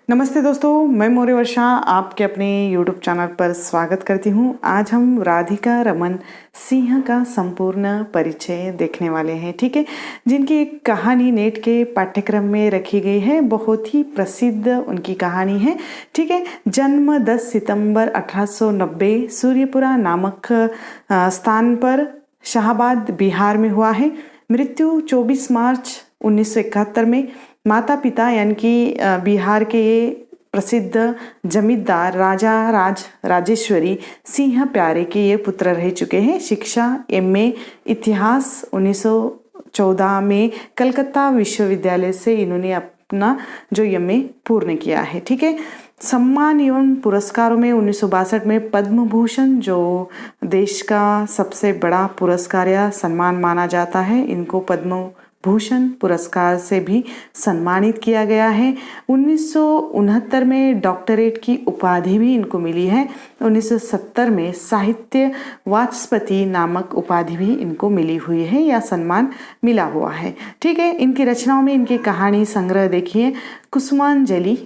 नमस्ते दोस्तों, मैं मौर्य वर्षा आपके अपने YouTube चैनल पर स्वागत करती हूँ। आज हम राधिका रमन सिंह का संपूर्ण परिचय देखने वाले हैं, ठीक है, जिनकी एक कहानी नेट के पाठ्यक्रम में रखी गई है। बहुत ही प्रसिद्ध उनकी कहानी है, ठीक है। जन्म 10 सितंबर 1890 सूर्यपुरा नामक स्थान पर शाहाबाद बिहार में हुआ है। मृत्यु 24 मार्च 1971 में। माता पिता यानी कि बिहार के ये प्रसिद्ध जमींदार राजा राजेश्वरी सिंह प्यारे के ये पुत्र रह चुके हैं। शिक्षा MA इतिहास 1914 में कलकत्ता विश्वविद्यालय से इन्होंने अपना जो MA पूर्ण किया है, ठीक है। सम्मान एवं पुरस्कारों में 1962 में पद्म भूषण, जो देश का सबसे बड़ा पुरस्कार या सम्मान माना जाता है, इनको पद्म भूषण पुरस्कार से भी सम्मानित किया गया है। 1969 में डॉक्टरेट की उपाधि भी इनको मिली है। 1970 में साहित्य वाचस्पति नामक उपाधि भी इनको मिली हुई है या सम्मान मिला हुआ है, ठीक है। इनकी रचनाओं में इनकी कहानी संग्रह देखिए, कुसुमांजलि,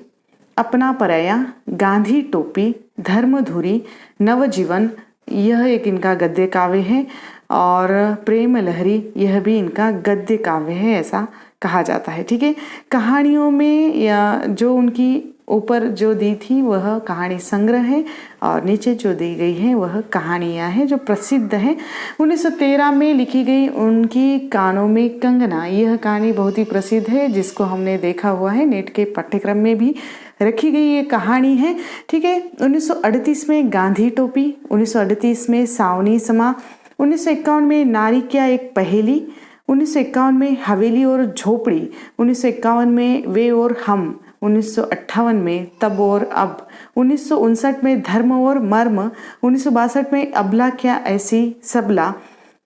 अपना पराया, गांधी टोपी, धर्मधुरी, नवजीवन, यह एक इनका गद्य काव्य है, और प्रेम लहरी, यह भी इनका गद्य काव्य है, ऐसा कहा जाता है, ठीक है। कहानियों में या जो उनकी ऊपर जो दी थी वह कहानी संग्रह है, और नीचे जो दी गई है वह कहानियाँ हैं जो प्रसिद्ध हैं। 1913 में लिखी गई उनकी कानों में कंगना, यह कहानी बहुत ही प्रसिद्ध है, जिसको हमने देखा हुआ है, नेट के पाठ्यक्रम में भी रखी गई ये कहानी है, ठीक है। 1938 में गांधी टोपी, 1938 में सावनी समा, 1951 में नारी क्या एक पहेली, 1951 में हवेली और झोपड़ी, 1951 में वे और हम, 1958 में तब और अब, 1959 में धर्म और मर्म, 1962 में अबला क्या ऐसी सबला,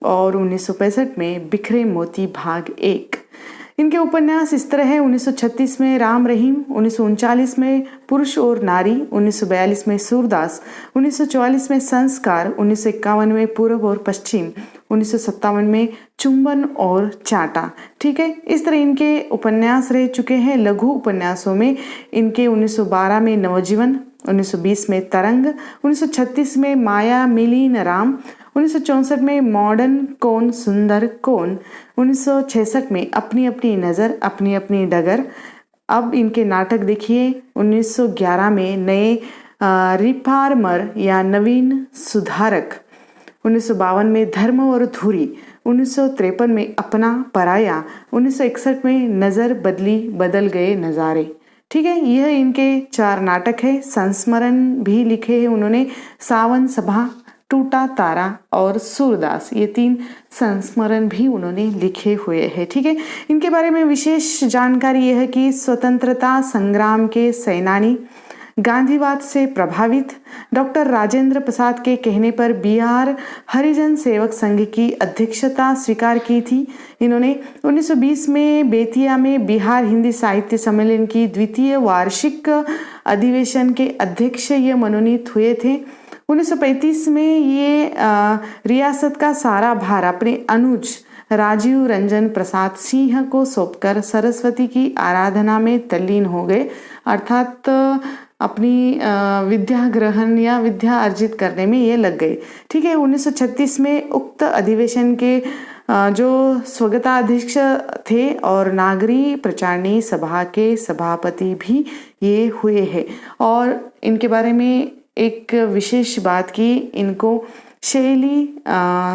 और 1965 में बिखरे मोती भाग 1। इनके उपन्यास इस तरह है: 1936 में राम रहीम, 1939 में पुरुष और नारी, 1942 में सूरदास, 1944 में संस्कार, 1951 में पूर्व और पश्चिम, 1957 में चुंबन और चाटा, ठीक है। इस तरह इनके उपन्यास रह चुके हैं। लघु उपन्यासों में इनके 1912 में नवजीवन, 1920 में तरंग, 1936 में माया मिलीन राम, 1964 में मॉडर्न कौन सुंदर कौन, 1966 में अपनी अपनी नज़र अपनी अपनी डगर। अब इनके नाटक देखिए, 1911 में नए रिफार्मर या नवीन सुधारक, 1952 में धर्म और धुरी, 1953 में अपना पराया, 1961 में नज़र बदली बदल गए नज़ारे, ठीक है। यह इनके 4 नाटक है। संस्मरण भी लिखे हैं उन्होंने, सावन सभा, टूटा तारा और सूरदास, ये 3 संस्मरण भी उन्होंने लिखे हुए हैं, ठीक है। इनके बारे में विशेष जानकारी यह है कि स्वतंत्रता संग्राम के सेनानी, गांधीवाद से प्रभावित, डॉक्टर राजेंद्र प्रसाद के कहने पर बिहार हरिजन सेवक संघ की अध्यक्षता स्वीकार की थी इन्होंने। 1920 में बेतिया में बिहार हिंदी साहित्य सम्मेलन की द्वितीय वार्षिक अधिवेशन के अध्यक्ष ये मनोनीत हुए थे। 1935 में ये रियासत का सारा भार अपने अनुज राजीव रंजन प्रसाद सिंह को सौंपकर सरस्वती की आराधना में तल्लीन हो गए, अर्थात अपनी विद्या ग्रहण या विद्या अर्जित करने में ये लग गए, ठीक है। 1936 में उक्त अधिवेशन के जो स्वगताध्यक्ष थे और नागरी प्रचारणी सभा के सभापति भी ये हुए हैं। और इनके बारे में एक विशेष बात की, इनको शैली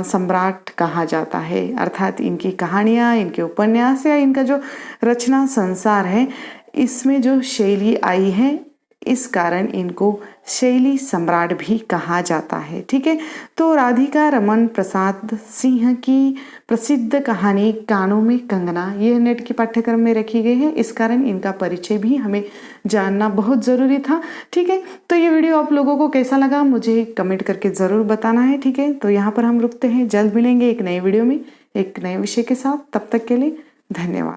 सम्राट कहा जाता है, अर्थात इनकी कहानियाँ, इनके उपन्यास या इनका जो रचना संसार है, इसमें जो शैली आई है, इस कारण इनको शैली सम्राट भी कहा जाता है, ठीक है। तो राधिका रमन प्रसाद सिंह की प्रसिद्ध कहानी कानों में कंगना, यह नेट के पाठ्यक्रम में रखी गई है, इस कारण इनका परिचय भी हमें जानना बहुत ज़रूरी था, ठीक है। तो ये वीडियो आप लोगों को कैसा लगा मुझे कमेंट करके ज़रूर बताना है, ठीक है। तो यहाँ पर हम रुकते हैं, जल्द मिलेंगे एक नए वीडियो में एक नए विषय के साथ। तब तक के लिए धन्यवाद।